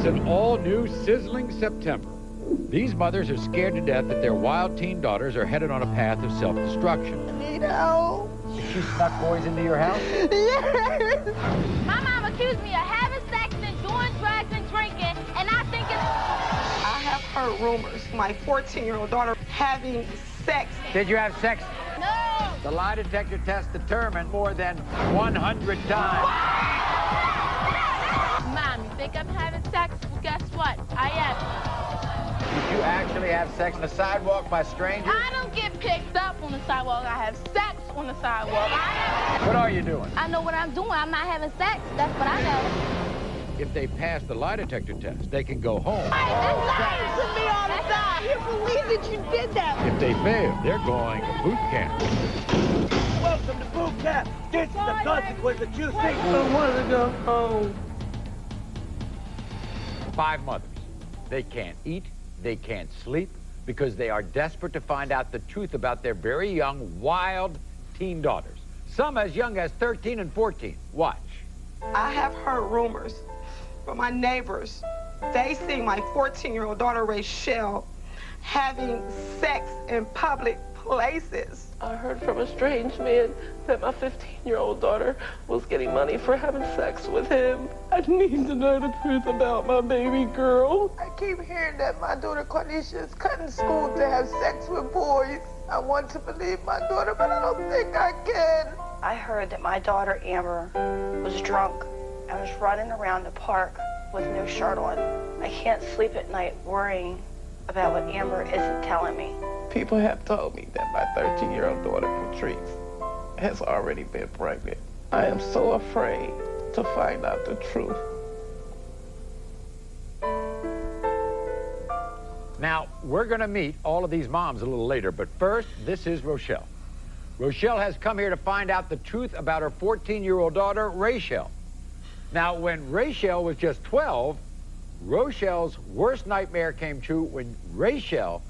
It's an all-new, sizzling September. These mothers are scared to death that their wild teen daughters are headed on a path of self-destruction. I need help. She snuck boys into your house? Yes. My mom accused me of having sex and doing drugs and drinking, and I think it's... I have heard rumors, my 14-year-old daughter having sex. Did you have sex? No! The lie detector test determined more than 100 times. Mom, you think I'm having sex? Well, guess what? I am. Did you actually have sex on the sidewalk by strangers? I don't get picked up on the sidewalk. I have sex on the sidewalk. What are you doing? I know what I'm doing. I'm not having sex. That's what I know. If they pass the lie detector test, they can go home. That's lying to me all the time. You believe that you did that. If they fail, they're going to boot camp. Welcome to boot camp. This is the consequence that you think. I want to go home. 5 mothers. They can't eat, they can't sleep, because they are desperate to find out the truth about their very young, wild teen daughters. Some as young as 13 and 14. Watch. I have heard rumors from my neighbors. They see my 14-year-old daughter, Rachelle, having sex in public places. I heard from a strange man that my 15-year-old daughter was getting money for having sex with him. I need to know the truth about my baby girl. I keep hearing that my daughter Quanisha is cutting school to have sex with boys. I want to believe my daughter, but I don't think I can. I heard that my daughter Amber was drunk and was running around the park with no shirt on. I can't sleep at night worrying about what Amber isn't telling me. People have told me that my 13-year-old daughter, Patrice, has already been pregnant. I am so afraid to find out the truth. Now, we're going to meet all of these moms a little later, but first, this is Rachelle. Rachelle has come here to find out the truth about her 14-year-old daughter, Rachelle. Now, when Rachelle was just 12, Rochelle's worst nightmare came true when Rachelle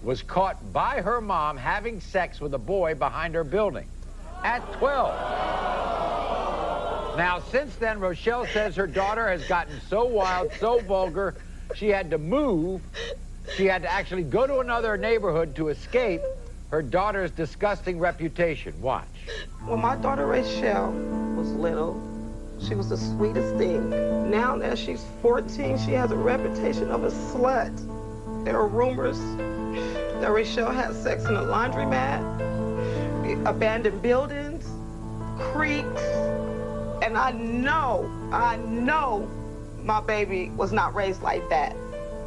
was caught by her mom having sex with a boy behind her building at 12. Now, since then, Rachelle says her daughter has gotten so wild, so vulgar, she had to move. She had to actually go to another neighborhood to escape her daughter's disgusting reputation. Watch. When my daughter Rachelle was little, she was the sweetest thing. Now that she's 14, she has a reputation of a slut. There are rumors that Rachelle had sex in a laundromat, abandoned buildings, creeks, and I know my baby was not raised like that.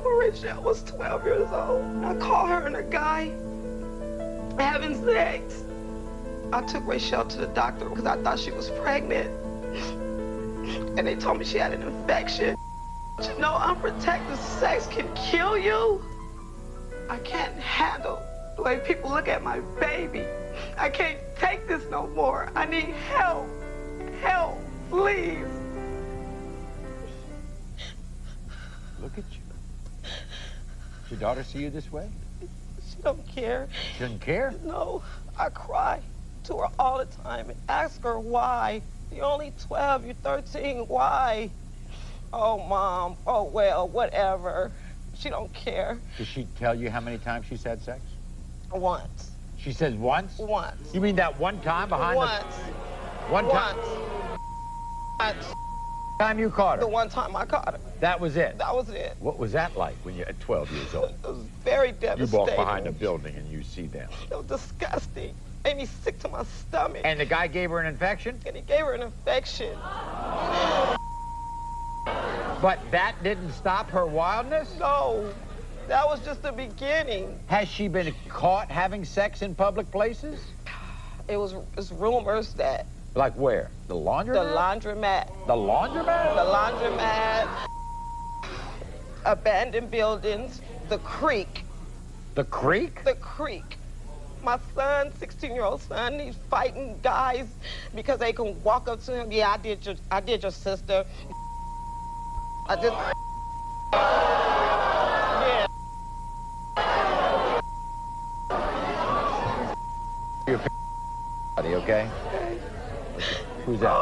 When Rachelle was 12 years old, I caught her and a guy having sex. I took Rachelle to the doctor because I thought she was pregnant. And they told me she had an infection. But you know, unprotected sex can kill you. I can't handle the way people look at my baby. I can't take this no more. I need help. Help, please. Look at you. Did your daughter see you this way? She don't care. She doesn't care? No, I cry to her all the time and ask her why. You're only 12, you're 13, why? Oh, Mom, oh, well, whatever. She don't care. Did she tell you how many times she's had sex? Once. She says once? Once. You mean that one time behind Once. One time? Once. Time you caught her? The one time I caught her. That was it? That was it. What was that like when you're at 12 years old? It was very devastating. You walk behind a building and you see them. It was disgusting. Made me sick to my stomach. And the guy gave her an infection? And he gave her an infection. But that didn't stop her wildness? No, that was just the beginning. Has she been caught having sex in public places? It's rumors that... Like where? The laundromat? The laundromat. The laundromat? The laundromat. Abandoned buildings. The creek. The creek? The creek. My son, 16-year-old son, he's fighting guys because they can walk up to him. Yeah, I did your sister. I just... Yeah. Your buddy, okay? Who's that?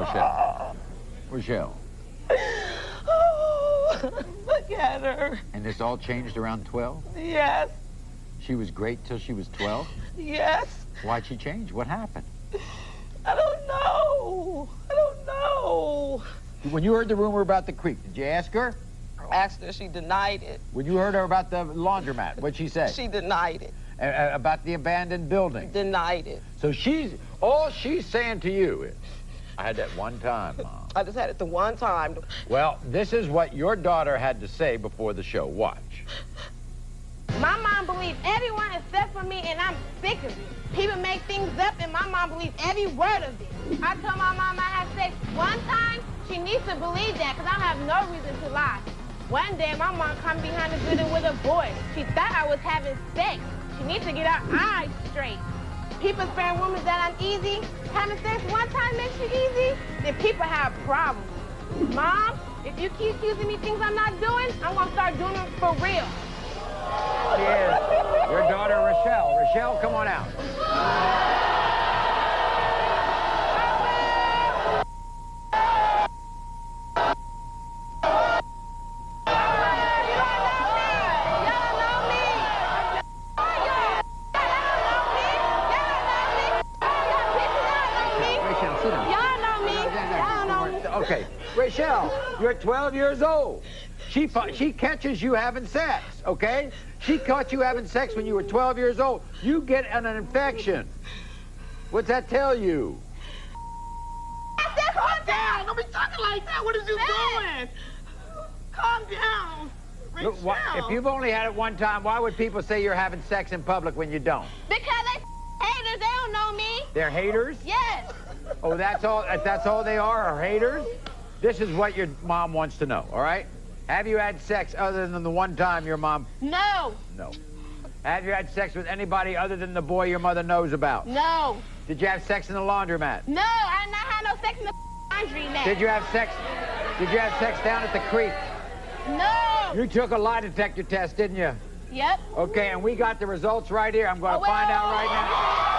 Rachelle. Rachelle. Oh, look at her. And this all changed around 12? Yes. She was great till she was 12? Yes. Why'd she change? What happened? I don't know. I don't know. When you heard the rumor about the creek, did you ask her? I asked her, she denied it. When you heard her about the laundromat, what'd she say? She denied it. About the abandoned building? Denied it. So all she's saying to you is, I had that one time, Mom. I just had it the one time. Well, this is what your daughter had to say before the show. Watch. My mom believes everyone except for me, and I'm sick of it. People make things up, and my mom believes every word of it. I told my mom I had sex one time. She needs to believe that, because I have no reason to lie. One day, my mom come behind the building with a boy. She thought I was having sex. She needs to get her eyes straight. People spread rumors that I'm easy. Having sex one time makes you easy, then people have problems. Mom, if you keep accusing me things I'm not doing, I'm going to start doing them for real. She is your daughter, Rachelle. Rachelle, come on out. Okay, Rachelle, you're 12 years old. She catches you having sex, okay? She caught you having sex when you were 12 years old. You get an infection. What's that tell you? Calm down. Don't be talking like that. What is you doing? Calm down. Look, if you've only had it one time, why would people say you're having sex in public when you don't? Because they haters, they don't know me. They're haters? Yes. Oh, that's all they are haters? This is what your mom wants to know, all right? Have you had sex other than the one time your mom... No. No. Have you had sex with anybody other than the boy your mother knows about? No. Did you have sex in the laundromat? No, I did not have no sex in the laundry mat. Did you have sex down at the creek? No. You took a lie detector test, didn't you? Yep. Okay, and we got the results right here. I'm going to find out right now.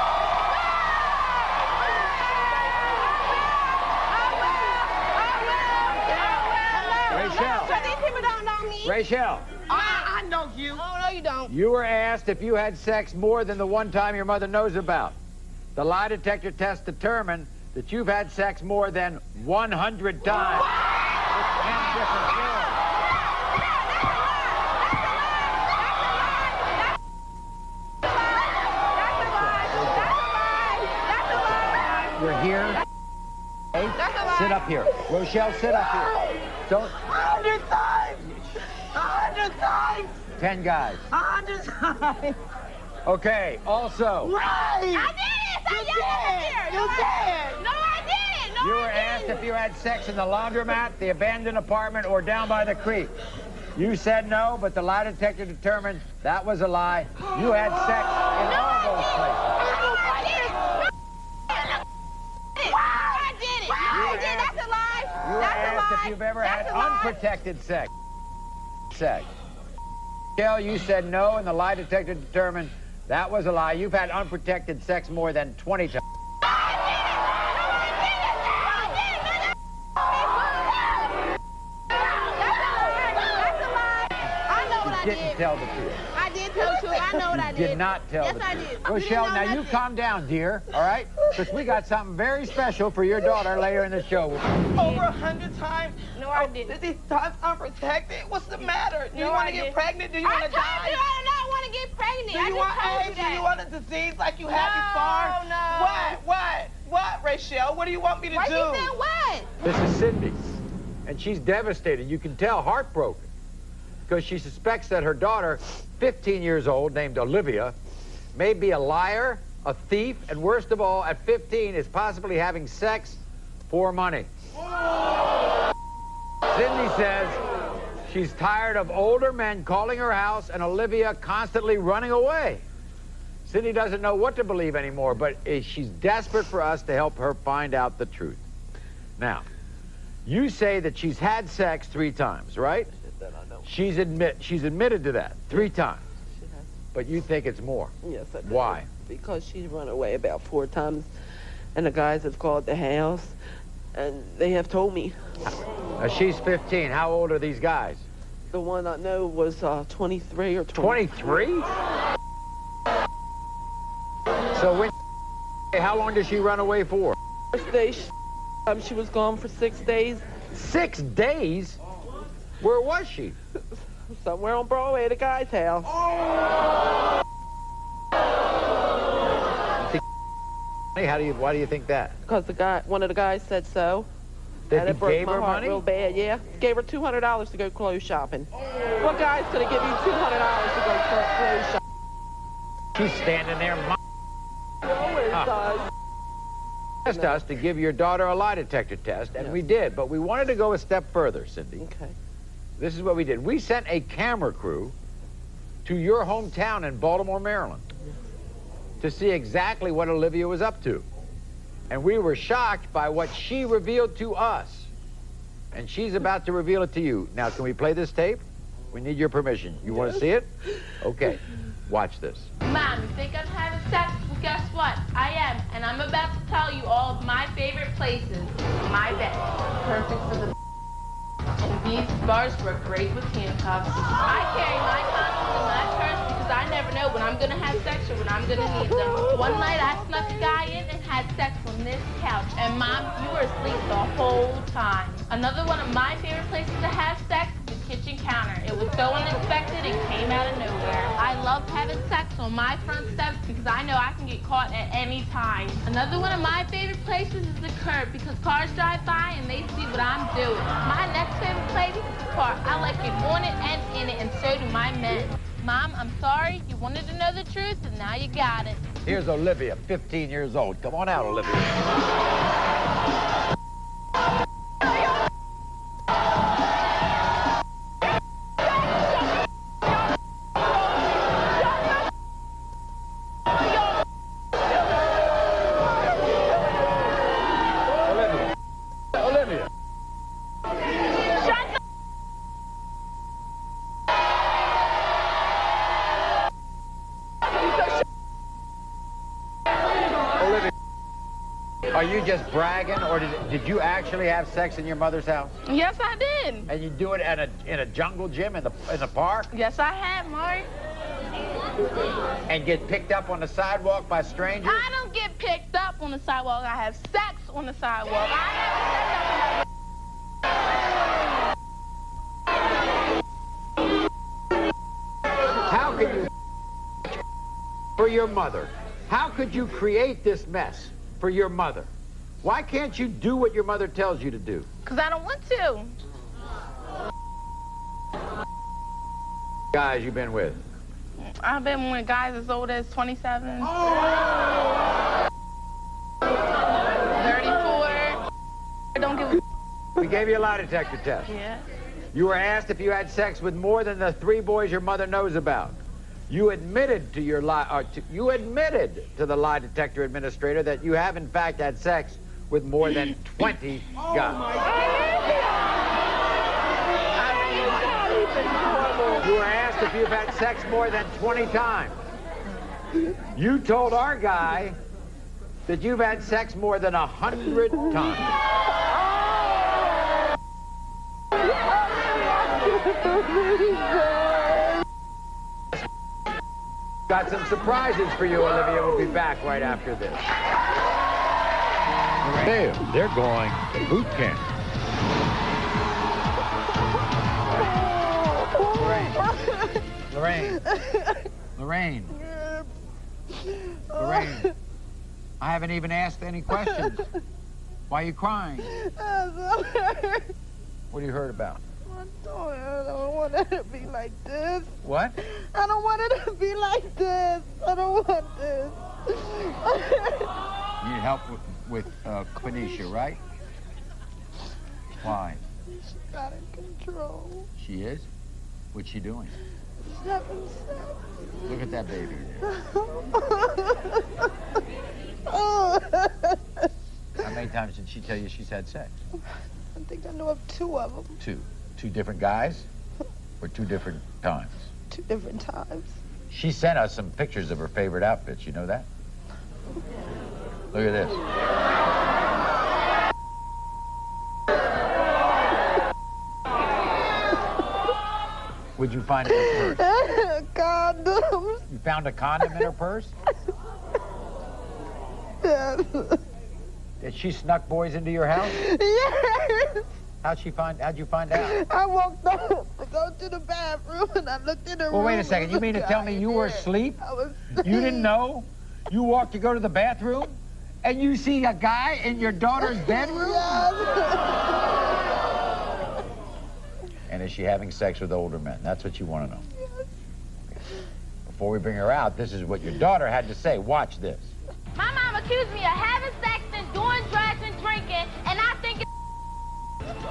Rachelle. These people don't know me. Rachelle. I know you. Oh, no, you don't. You were asked if you had sex more than the one time your mother knows about. The lie detector test determined that you've had sex more than 100 times. With 10 different girls. You're here. Hey, sit up here. Rochelle, sit up here. Don't. 100 times. 100 times. 10 guys. 100 times. Okay, also. Right. I did it. I You did. No, I didn't. No, You were I asked didn't. if you had sex in the laundromat, the abandoned apartment, or down by the creek. You said no, but the lie detector determined that was a lie. You had sex in all those places. That's a lie. You were asked if you've ever had That's a lie. unprotected sex. Gail, you said no, and the lie detector determined that was a lie. You've had unprotected sex more than 20 times. Didn't tell the truth. I did tell the truth. I know what I did. Did not tell the truth. Yes, I did. Rochelle, You now know you nothing. calm down, dear, all right? Because we got something very special for your daughter later in the show. Over 100 times. No, I didn't. These times unprotected. What's the matter? Do you No, want I to get didn't. pregnant? Do you want to die? I told you I do not want to get pregnant. Do I you just want told AIDS? you Do that. you want a disease like you had before? No. What, Rachelle? What do you want me to Why do? you saying what? This is Cindy, and she's devastated. You can tell, heartbroken, because she suspects that her daughter, 15 years old, named Olivia, may be a liar, a thief, and worst of all, at 15, is possibly having sex for money. Cindy says she's tired of older men calling her house and Olivia constantly running away. Cindy doesn't know what to believe anymore, but she's desperate for us to help her find out the truth. Now, you say that she's had sex 3 times, right? That I know. She's admitted to that 3 times. She has. But you think it's more. Yes, I do. Why? Because she's run away about 4 times, and the guys have called the house, and they have told me. She's 15. How old are these guys? The one I know was 23 or 20. 23? So when, how long did she run away for? First day, she was gone for 6 days. 6 days? Where was she? Somewhere on Broadway at a guy's house. Why do you think that? Because one of the guys said so. That and he it broke gave my her heart money? real bad, yeah. Gave her $200 to go clothes shopping. What guy's gonna give you $200 to go clothes shopping? She's standing there. Does. Asked us to give your daughter a lie detector test, and we did, but we wanted to go a step further, Cindy. Okay. This is what we did. We sent a camera crew to your hometown in Baltimore, Maryland, to see exactly what Olivia was up to. And we were shocked by what she revealed to us. And she's about to reveal it to you. Now, can we play this tape? We need your permission. You want to see it? Okay. Watch this. Mom, you think I'm having sex? Well, guess what? I am. And I'm about to tell you all of my favorite places. My bed. Perfect for the and these bars work great with handcuffs. I carry my condoms in my purse because I never know when I'm going to have sex or when I'm going to need them. One night I snuck a guy in and had sex on this couch. And Mom, you were asleep the whole time. Another one of my favorite places to have sex is the kitchen counter. It was so unexpected and came out of nowhere. I love having sex on my front steps because I know I can get caught at any time. Another one of my favorite places is the curb because cars drive by and they see what I'm doing. My next favorite place is the car. I like it on it and in it, and so do my men. Mom, I'm sorry. You wanted to know the truth, and now you got it. Here's Olivia, 15 years old. Come on out, Olivia. Olivia. Olivia, are you just bragging, or did you actually have sex in your mother's house? Yes, I did. And you do it in a jungle gym in the park? Yes, I have, Maury. And get picked up on the sidewalk by strangers? I don't get picked up on the sidewalk. I have sex on the sidewalk. I have sex. How could you for your mother? How could you create this mess for your mother? Why can't you do what your mother tells you to do? Because I don't want to. Guys you've been with? I've been with guys as old as 27. 34. Don't give a We gave you a lie detector test. Yeah. You were asked if you had sex with more than the 3 boys your mother knows about. You admitted to your you admitted to the lie detector administrator that you have in fact had sex with more than 20 guys. You were asked if you've had sex more than 20 times. You told our guy that you've had sex more than 100 times. Got some surprises for you, Olivia. We'll be back right after this. They're going to boot camp. Lorraine. I haven't even asked any questions. Why are you crying? What have you heard about? I don't want it to be like this. What? I don't want it to be like this. I don't want this. You need help with Quanisha, right? Why? She's not in control. She is? What's she doing? She's having sex. Look at that baby there. How many times did she tell you she's had sex? I think I know of 2 of them. 2. 2 different guys? Or 2 different times? 2 different times. She sent us some pictures of her favorite outfits. You know that? Look at this. What'd you find in her purse? Condoms. You found a condom in her purse? Yes. Did she snuck boys into your house? Yes. How'd you find out? I walked up to go to the bathroom and I looked in the room. Well, wait a second. You mean to tell me you were asleep? You didn't know? You walked to go to the bathroom and you see a guy in your daughter's bedroom? Yes. And is she having sex with older men? That's what you want to know. Yes. Before we bring her out, this is what your daughter had to say. Watch this. My mom accused me of having sex and doing drugs and drinking, and I think it's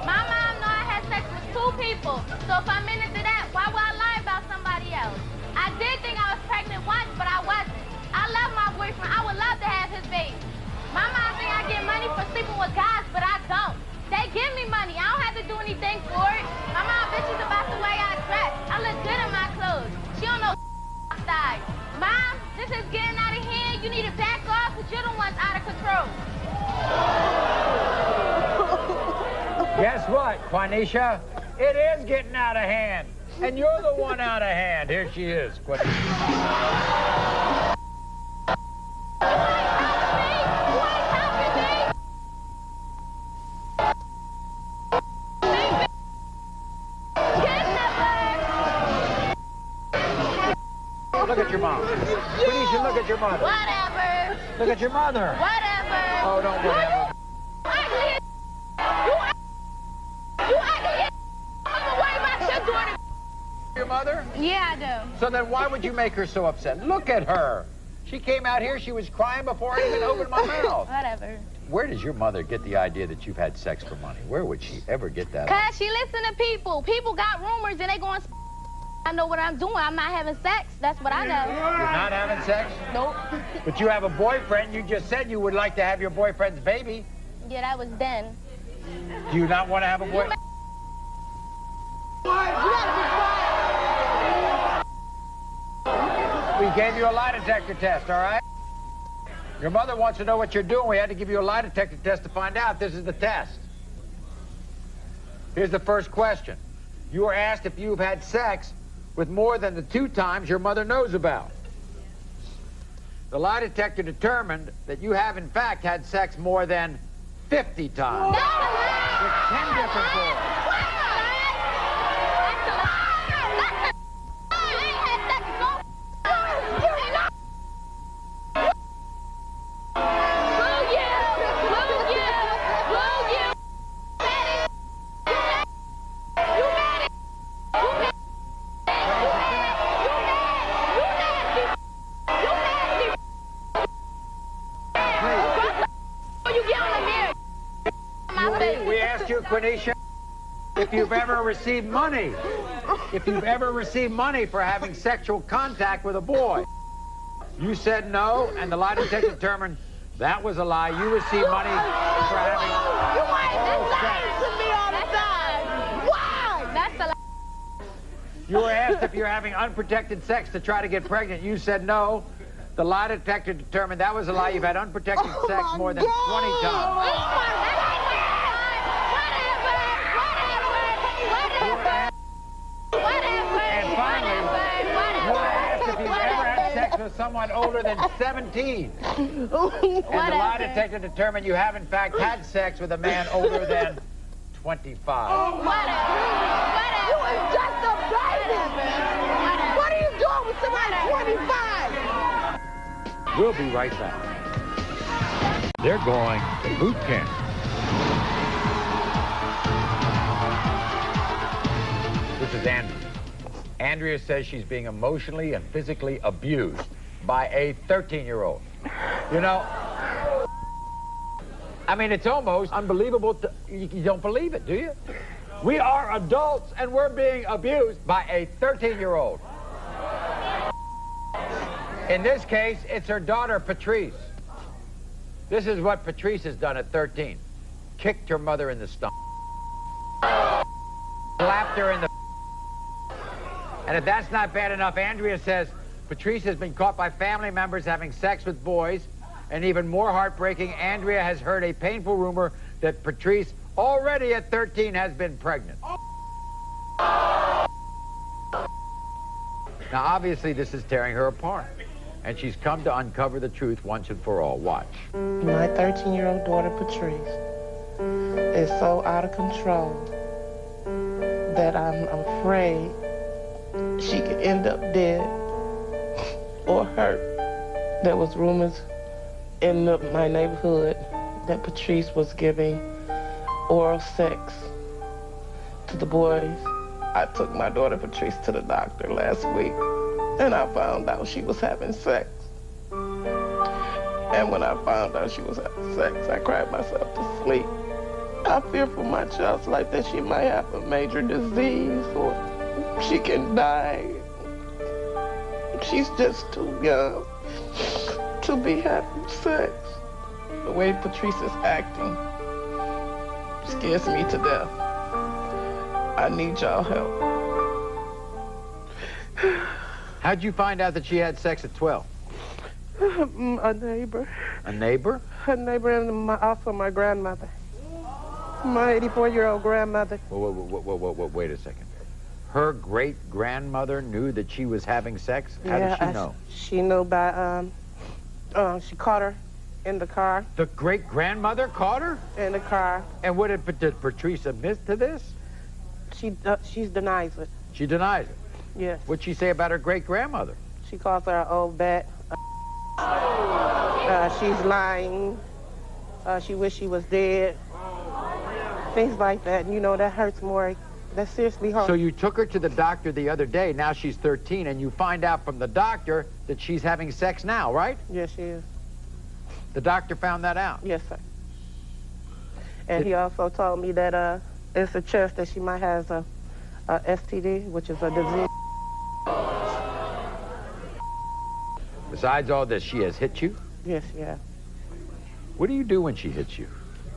my mom know I had sex with 2 people, so if I'm into that, why would I lie about somebody else? I did think I was pregnant once, but I wasn't. I love my boyfriend. I would love to have his baby. My mom think I get money for sleeping with guys, but I don't. They give me money. I don't have to do anything for it. My mom bitches about the way I dress. I look good in my clothes. She don't know style. Mom, this is getting out of hand. You need to back off because you're the one's out of control. Guess what, Quanisha? It is getting out of hand. And you're the one out of hand. Here she is, Quanisha. Look at your mom. Quanisha, look at your mother. Whatever. Look at your mother. Whatever. Oh, don't whatever. Ugly. You ugly. I'm gonna worry about your daughter. Your mother? Yeah, I do. So then why would you make her so upset? Look at her. She came out here, she was crying before I even opened my mouth. Whatever. Where does your mother get the idea that you've had sex for money? Where would she ever get that? Cause she listen to people. People got rumors and they going. I know what I'm doing. I'm not having sex. That's what I know. You're not having sex? Nope. But you have a boyfriend. You just said you would like to have your boyfriend's baby. Yeah, that was then. Do you not want to have a boy? We gave you a lie detector test, all right? Your mother wants to know what you're doing. We had to give you a lie detector test to find out. This is the test. Here's the first question. You were asked if you've had sex with more than the 2 times your mother knows about. The lie detector determined that you have, in fact, had sex more than 50 times. With 10 different boys. We asked you, Quanisha, if you've ever received money. If you've ever received money for having sexual contact with a boy. You said no, and the lie detector determined that was a lie. You received money for having oral sex. To me all the time. Why? That's a lie. You were asked if you're having unprotected sex to try to get pregnant. You said no. The lie detector determined that was a lie. You've had unprotected sex more than 20 times. And finally, you were asked if you've ever had sex with someone older than 17. And the lie detector determined you have, in fact, had sex with a man older than 25. You was just a baby. What are you doing with somebody 25? We'll be right back. They're going to boot camp. This is Andrea. Andrea says she's being emotionally and physically abused by a 13-year-old. You know, I mean, it's almost unbelievable. You don't believe it, do you? We are adults and we're being abused by a 13-year-old. In this case, it's her daughter, Patrice. This is what Patrice has done at 13. Kicked her mother in the stomach. Slapped her in the... And if that's not bad enough, Andrea says Patrice has been caught by family members having sex with boys. And even more heartbreaking, Andrea has heard a painful rumor that Patrice, already at 13, has been pregnant. Now, obviously, this is tearing her apart. And she's come to uncover the truth once and for all. Watch. My 13-year-old daughter, Patrice, is so out of control that I'm afraid she could end up dead or hurt. There was rumors in my neighborhood that Patrice was giving oral sex to the boys. I took my daughter Patrice to the doctor last week, and I found out she was having sex. And when I found out she was having sex, I cried myself to sleep. I fear for my child's life that she might have a major disease or she can die. She's just too young to be having sex. The way Patrice is acting scares me to death. I need y'all help. How'd you find out that she had sex at 12? A neighbor. A neighbor? A neighbor and also my grandmother. My 84-year-old grandmother. Whoa, wait a second. Her great-grandmother knew that she was having sex? How did she know? She knew by, she caught her in the car. The great-grandmother caught her? In the car. And what did Patrice admit to this? She denies it. She denies it? Yes. What'd she say about her great-grandmother? She calls her an old bat. She's lying. She wish she was dead. Things like that. You know, that hurts more. That seriously hurts. So you took her to the doctor the other day. Now she's 13, and you find out from the doctor that she's having sex now, right? Yes, she is. The doctor found that out? Yes, sir. And he also told me that it's a chance that she might have a STD, which is a disease. Besides all this, she has hit you? Yes, yeah. What do you do when she hits you?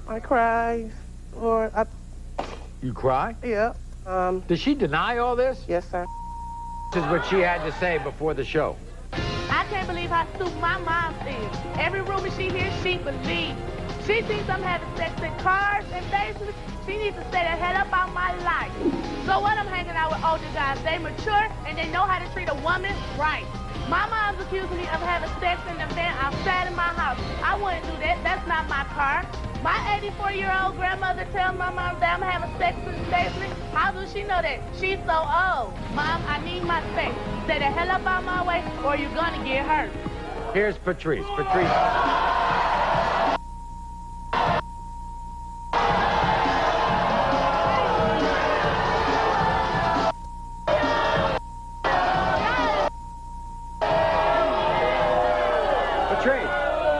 I cry, or I... You cry? Yeah. Does she deny all this? Yes, sir. This is what she had to say before the show. I can't believe how stupid my mom is. Every rumor she hears, she believes. She thinks I'm having sex in cars and basements. She needs to stay the hell up out my life. So what, I'm hanging out with older guys. They mature and they know how to treat a woman right. My mom's accusing me of having sex in the van outside of my house. I wouldn't do that. That's not my car. My 84-year-old grandmother tells my mom that I'm having sex in the basement. How does she know that? She's so old. Mom, I need my space. Stay the hell up out my way or you're gonna get hurt. Here's Patrice. Patrice.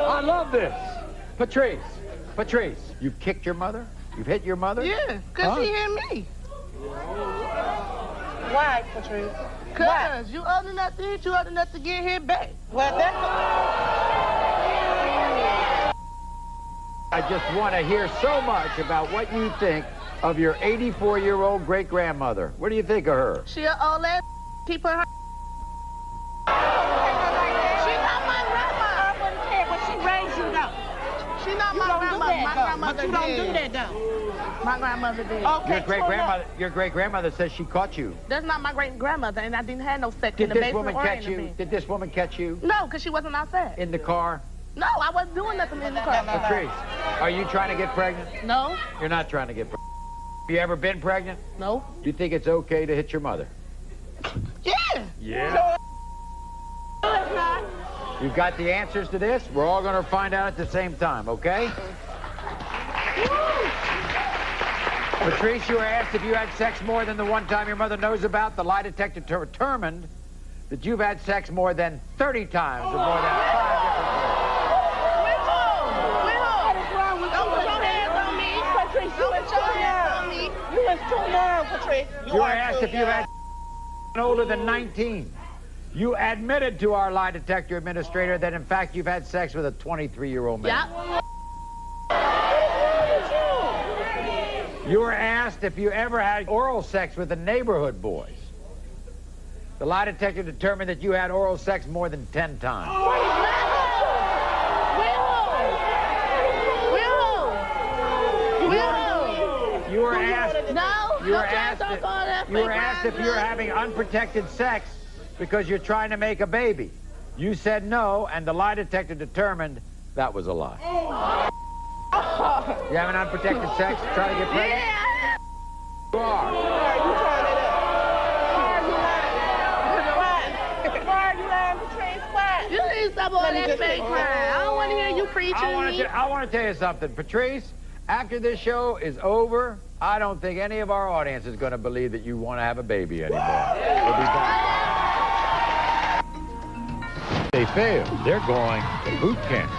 I love this. Patrice, you've kicked your mother? You've hit your mother? Yeah, because she hit me. Why, Patrice? Because you old enough to hit, you old enough to get hit back. Well, that's... I just want to hear so much about what you think of your 84-year-old great-grandmother. What do you think of her? She an old ass. Keep her. But you don't do that, though. My grandmother did. Okay, Your great-grandmother says she caught you. That's not my great-grandmother, and I didn't have no sex in the basement or in the bed. Did this woman catch you? No, because she wasn't outside. In the car? No, I wasn't doing nothing in the car. Patrice, are you trying to get pregnant? No. You're not trying to get pregnant. Have you ever been pregnant? No. Do you think it's okay to hit your mother? Yeah. Yeah. No, it's not. You've got the answers to this. We're all going to find out at the same time, okay? Patrice, you were asked if you had sex more than the one time your mother knows about. The lie detector determined that you've had sex more than 30 times or more than 5 different Don't put your hands on me. Patrice, you put your hands on me. You was too young, Patrice. You were asked if you've had older than 19. You admitted to our lie detector administrator that, in fact, you've had sex with a 23-year-old man. Yep. You were asked if you ever had oral sex with the neighborhood boys. The lie detector determined that you had oral sex more than 10 times. You were asked. No. You were asked if you were having unprotected sex because you're trying to make a baby. You said no, and the lie detector determined that was a lie. You have an unprotected sex, try to get pregnant? Yeah. You are. Why are you trying it out? Why are you lying, Patrice? Why? You need to stop all that fake crying. I don't want to hear you preaching I want to tell you something. Patrice, after this show is over, I don't think any of our audience is going to believe that you want to have a baby anymore. We'll be back. They failed. They're going to boot camp.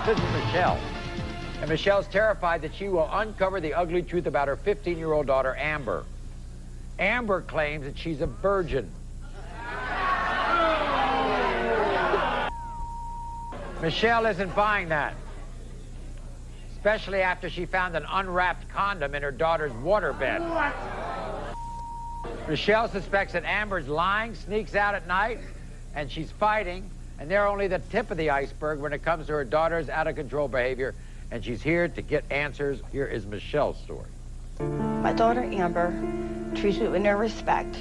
This is Rachelle. And Michelle's terrified that she will uncover the ugly truth about her 15-year-old daughter, Amber. Amber claims that she's a virgin. Michelle isn't buying that, especially after she found an unwrapped condom in her daughter's waterbed. Rachelle suspects that Amber's lying, sneaks out at night, and she's fighting, and they're only the tip of the iceberg when it comes to her daughter's out-of-control behavior, and she's here to get answers. Here is Michelle's story. My daughter, Amber, treats me with no respect.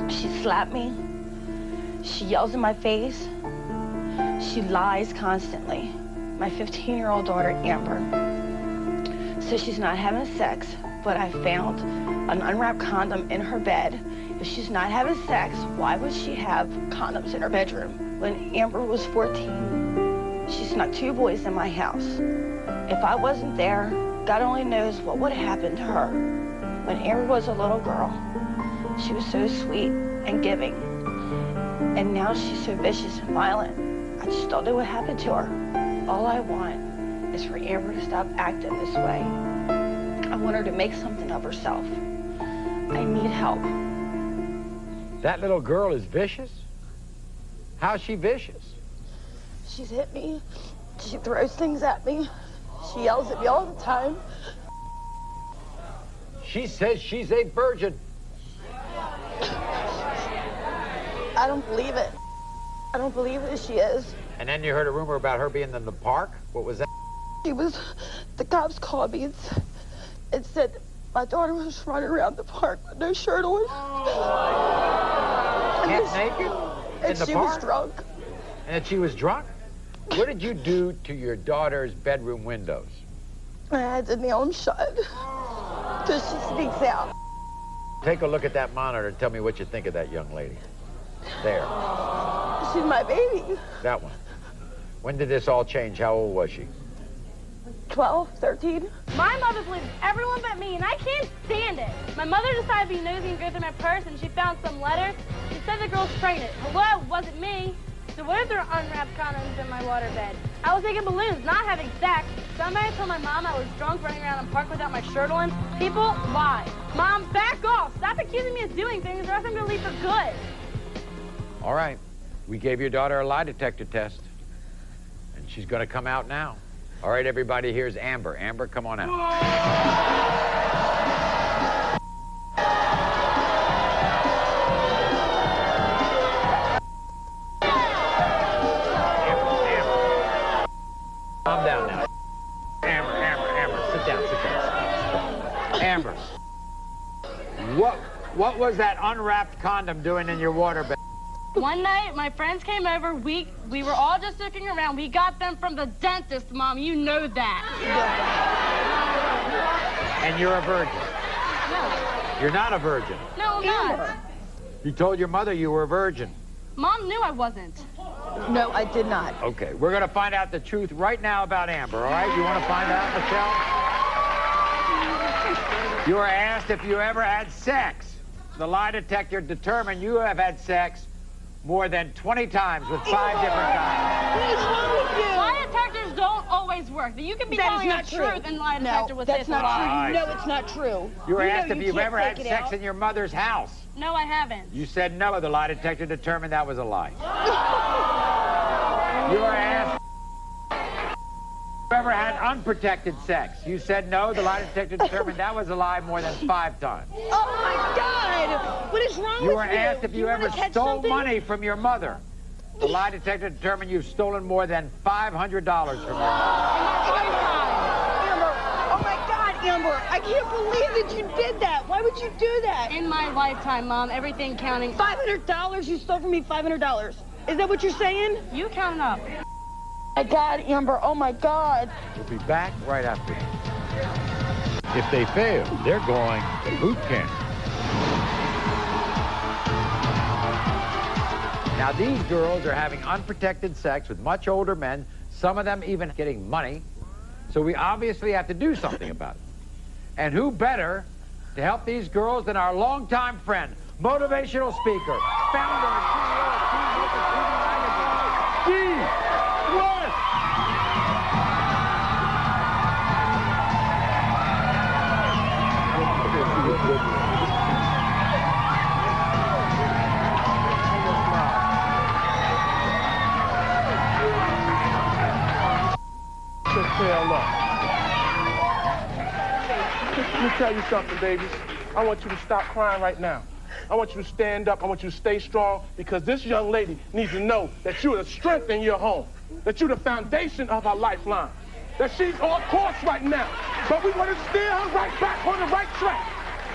She slapped me. She yells in my face. She lies constantly. My 15-year-old daughter, Amber, says she's not having sex, but I found an unwrapped condom in her bed. If she's not having sex, why would she have condoms in her bedroom? When Amber was 14, she snuck 2 boys in my house. If I wasn't there, God only knows what would have happened to her. When Amber was a little girl, she was so sweet and giving. And now she's so vicious and violent. I just don't know what happened to her. All I want is for Amber to stop acting this way. I want her to make something of herself. I need help. That little girl is vicious? How's she vicious? She's hit me. She throws things at me. She yells at me all the time. She says she's a virgin. I don't believe it. I don't believe that she is. And then you heard a rumor about her being in the park? What was that? The cops called me and said my daughter was running around the park with no shirt on. Half naked? And she was drunk. And that she was drunk? What did you do to your daughter's bedroom windows? I had to nail them shut till she speaks out. Take a look at that monitor and tell me what you think of that young lady. There. She's my baby. That one. When did this all change? How old was she? 12, 13. My mother believes everyone but me, and I can't stand it. My mother decided to be nosy and go through my purse, and she found some letters. She said the girl's pregnant. Hello, wasn't me. So what if there are unwrapped condoms in my waterbed? I was taking balloons, not having sex. Somebody told my mom I was drunk running around the park without my shirt on. People lie. Mom, back off. Stop accusing me of doing things, or else I'm going to leave for good. All right. We gave your daughter a lie detector test, and she's going to come out now. All right, everybody, here's Amber. Amber, come on out. Amber. Calm down now. Amber, sit down. Amber, what was that unwrapped condom doing in your waterbed? One night, my friends came over. We were all just looking around. We got them from the dentist, Mom. You know that. And you're a virgin? No. You're not a virgin? No, I'm not. You told your mother you were a virgin. Mom knew I wasn't. No, I did not. Okay, we're going to find out the truth right now about Amber, all right? You want to find out, Michelle? You were asked if you ever had sex. The lie detector determined you have had sex more than 20 times with 5 different guys. What is wrong with you? Lie detectors don't always work. You can be telling the truth and lie detector will say it's a lie. No, it's not true. You were asked if you've ever had sex in your mother's house. No, I haven't. You said no. The lie detector determined that was a lie. You were asked if you ever had unprotected sex. You said no. The lie detector determined that was a lie more than 5 times. Oh, my God. What is wrong with you? You were asked if you ever stole money from your mother. The lie detector determined you've stolen more than $500 from your mother. Amber, oh, my God, Amber, I can't believe that you did that. Why would you do that? In my lifetime, Mom, everything counting. $500? You stole from me $500. Is that what you're saying? You count up. My God, Amber, oh my God. We'll be back right after this. If they fail, they're going to boot camp. Now, these girls are having unprotected sex with much older men, some of them even getting money. So we obviously have to do something about it. And who better to help these girls than our longtime friend, motivational speaker, founder and CEO of Teen Local TV Magazine, G. West. Let me tell you something, babies. I want you to stop crying right now. I want you to stand up. I want you to stay strong, because this young lady needs to know that you're the strength in your home, that you're the foundation of her lifeline, that she's on course right now, but we want to steer her right back on the right track.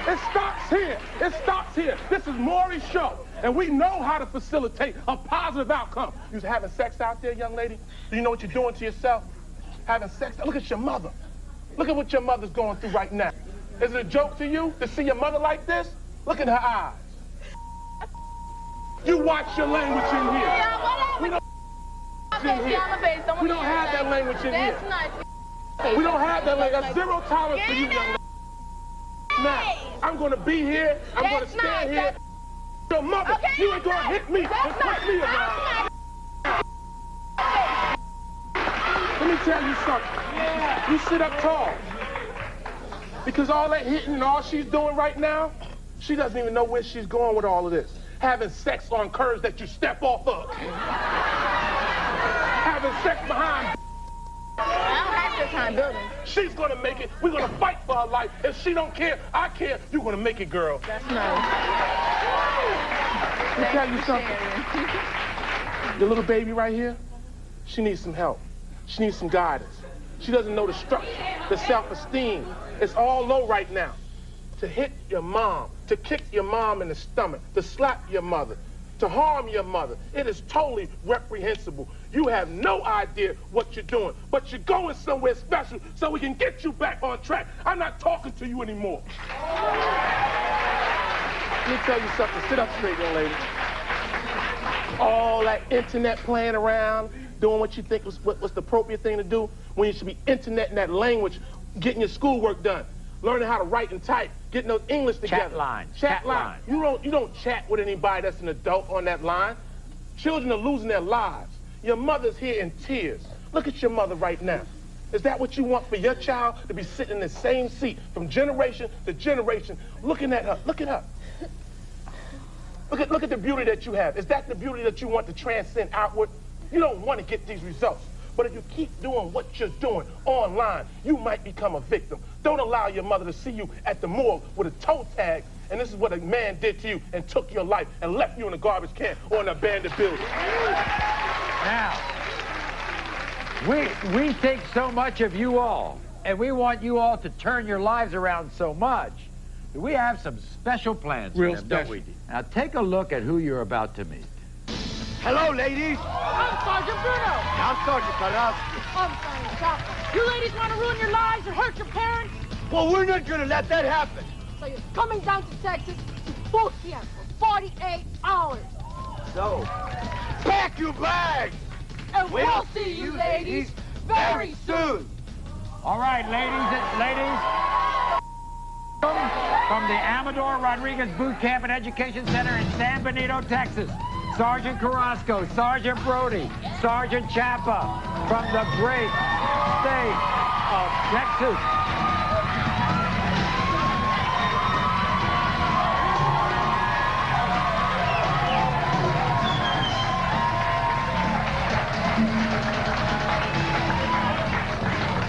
It stops here. It stops here. This is Maury's show, and we know how to facilitate a positive outcome. You're having sex out there, young lady? Do you know what you're doing to yourself? Having sex? Look at your mother. Look at what your mother's going through right now. Is it a joke to you to see your mother like this? Look at her eyes. You watch your language in here. Yeah, whatever. We don't have that language in here. That's not. We don't have that language. That's zero tolerance for you, young lady. Now, I'm going to be here. I'm going to stand here. Your mother, you ain't going to hit me and push me around. Let me tell you something. You sit up tall. Because all that hitting and all she's doing right now, she doesn't even know where she's going with all of this. Having sex on curves that you step off of. Having sex behind. I don't have this time building. She's gonna make it. We're gonna fight for her life. If she don't care, I care. You're gonna make it, girl. That's nice. Let me tell you something. The little baby right here, she needs some help. She needs some guidance. She doesn't know the structure, the self-esteem. It's all low right now. To hit your mom, to kick your mom in the stomach, to slap your mother, to harm your mother. It is totally reprehensible. You have no idea what you're doing, but you're going somewhere special so we can get you back on track. I'm not talking to you anymore. Let me tell you something. Sit up straight, young lady. All that internet playing around, doing what you think was what's the appropriate thing to do, when you should be internet in that language, getting your schoolwork done, learning how to write and type, getting those English together. Chat line. Chat line. You don't chat with anybody that's an adult on that line. Children are losing their lives. Your mother's here in tears. Look at your mother right now. Is that what you want for your child, to be sitting in the same seat from generation to generation, looking at her? Look at her. Look at the beauty that you have. Is that the beauty that you want to transcend outward? You don't want to get these results. But if you keep doing what you're doing online, you might become a victim. Don't allow your mother to see you at the morgue with a toe tag, and this is what a man did to you and took your life and left you in a garbage can or an abandoned building. Now, we think so much of you all, and we want you all to turn your lives around so much. We have some special plans for them, don't we? Now, take a look at who you're about to meet. Hello, ladies. I'm Sergeant Bruno. I'm Sergeant Patrice. I'm Sergeant Chopper. You ladies want to ruin your lives and hurt your parents? Well, we're not going to let that happen. So you're coming down to Texas to boot camp for 48 hours. So, pack your bags. And we'll see you ladies very soon. All right, ladies. From the Amador Rodriguez Boot Camp and Education Center in San Benito, Texas, Sergeant Carrasco, Sergeant Brody, Sergeant Chapa, from the great state of Texas.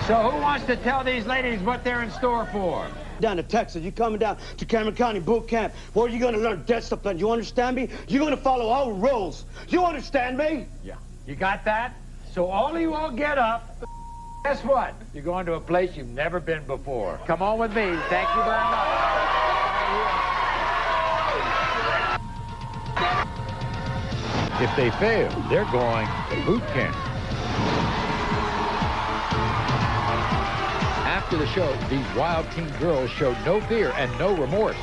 So who wants to tell these ladies what they're in store for? Down to Texas, you're coming down to Cameron County Boot Camp, where you're going to learn discipline. You understand me? You're going to follow our rules. You understand me? Yeah. You got that? So all of you all get up. Guess what? You're going to a place you've never been before. Come on with me. Thank you very much. If they fail, they're going to boot camp. After the show, these wild teen girls showed no fear and no remorse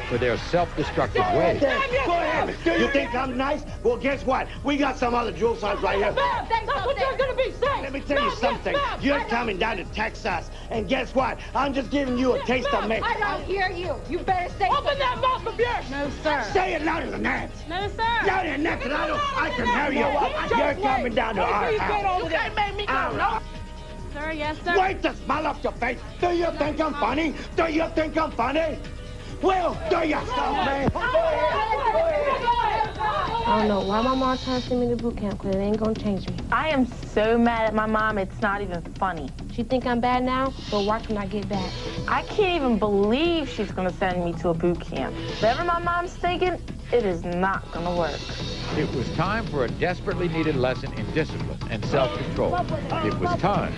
for their self-destructive ways. Go ahead. You think I'm nice? Well, guess what? We got some other jewel signs right here. That's what you're going to be saying. Let me tell you something. You're coming down to Texas, and guess what? I'm just giving you a taste of me. I don't hear you. You better say Open that mouth of yours. No, sir. Say it louder than that. No, sir. Louder than that, because I can hear you. You're coming down to our house. You can't make me go. No. Sir, yes, sir. Wipe the smile off your face. Do you think I'm funny? Do you think I'm funny? Well, do yourself, man. I don't know why my mom trying to send me to boot camp, because it ain't going to change me. I am so mad at my mom, it's not even funny. She think I'm bad now, but watch when I get back. I can't even believe she's gonna send me to a boot camp. Whatever my mom's thinking, it is not gonna work. It was time for a desperately needed lesson in discipline and self-control. It was time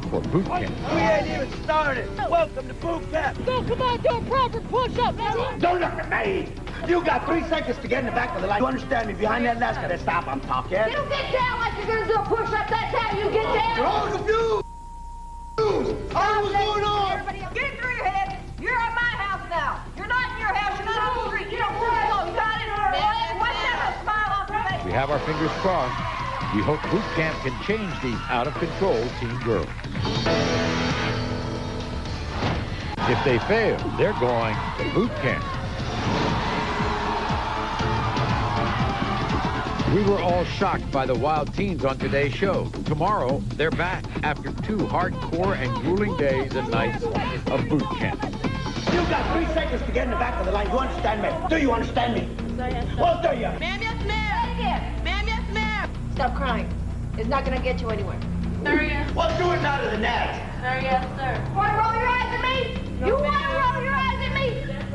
for boot camp. We ain't even started. Welcome to boot camp. Go, come on, do a proper push-up. Don't look at me. You got 3 seconds to get in the back of the line. You understand me? Behind that last guy, stop, I'm talking. You get down like you're going to do a push-up. That's how you get down. You're all confused. What's going on? Get through your head. You're at my house now. You're not in your house. You're not on the street. You don't you got it. What's that smile off your face? We have our fingers crossed. We hope boot camp can change these out-of-control teen girls. If they fail, they're going to boot camp. We were all shocked by the wild teens on today's show. Tomorrow, they're back after 2 hardcore and grueling days and nights of boot camp. You got 3 seconds to get in the back of the line. You understand me? Do you understand me? Well, do you? Ma'am, yes, ma'am. Ma'am, yes, ma'am. Stop crying. It's not going to get you anywhere. Sir, yes. Well, do it louder than that. Sir, yes, sir. Want to roll your eyes at me? You want to roll your eyes at me?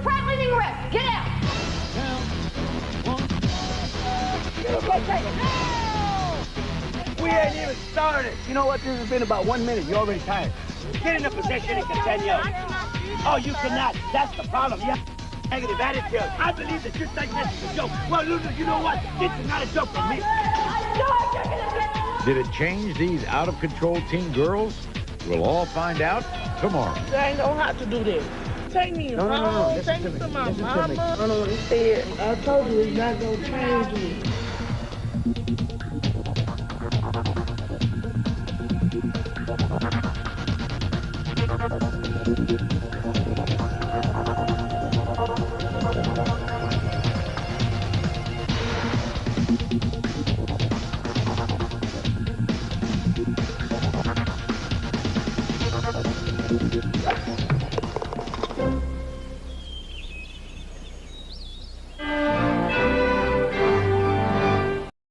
Try leaving rest. Get out. We ain't even started. You know what? This has been about 1 minute. You're already tired. Get in a position and continue. Oh, you cannot. That's the problem. You have negative attitude. I believe that you think this is a joke. Well, Lulu, you know what? This is not a joke for me. Did it change these out-of-control teen girls? We'll all find out tomorrow. I ain't gonna have to do this. Take me home. Take me to my mama. I don't want to say it. I told you it's not gonna change me.